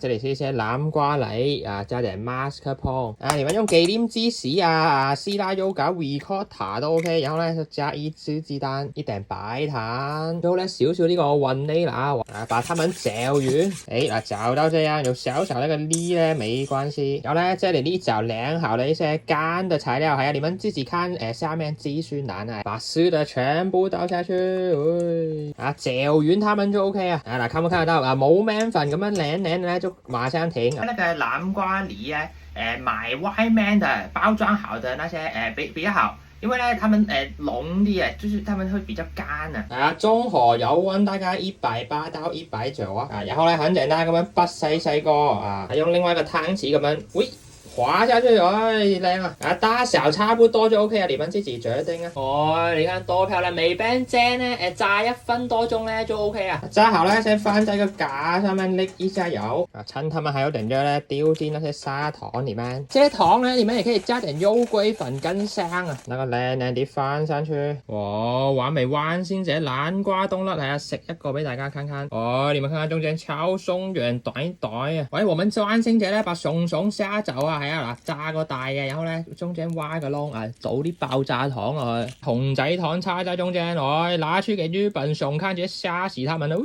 這裡是一些南瓜泥啊，加點 mascarpone 啊，你們用忌廉芝士啊、希臘優格、ricotta 都 OK，然後呢，加一隻雞蛋、一點白糖，最後呢，少少呢個雲呢拿，把它們攪勻。嗱，攪到這樣有小小那個粒呢，沒關係。然後呢，這裡呢攪涼好了一些乾的材料，還有你們自己看，下面資訊欄啊，把濕的全部倒下去，啊，攪勻它們就 OK 啊。嗱，看不看得到啊？冇麵粉咁樣黏黏呢，就馬上停。那個南瓜泥啊，買外面的包裝好的那些，比較好。因為呢，他們濃啲啊，就是他們會比較乾啊。中火油溫大概180到190啊。然後呢，很簡單咁樣拔細個啊，用另外一個湯匙咁樣，喂，滑下去，靚啊！大小差不多就 OK 啊，你們自己決定啊。你看多漂亮，沒變煎呢，炸1分多鐘呢就 OK 啊。炸好了，先放在個架上面瀝一下油啊，趁它們還有點熱呢，丟進那些砂糖裡面。這些糖呢，你們也可以加點肉桂粉更香啊。那個靚靚啲放上去，完美完成這南瓜冬甩，嚟啊，食一個俾大家看看。你們看看中間超鬆軟短短啊。我們完成這呢，把熊蝦走啊。係啊，嗱，炸個大嘅，然後咧中間挖個窿啊，倒啲爆炸糖落去，熊仔糖插在中間，拿去給日本熊看，直接嚇死他們了。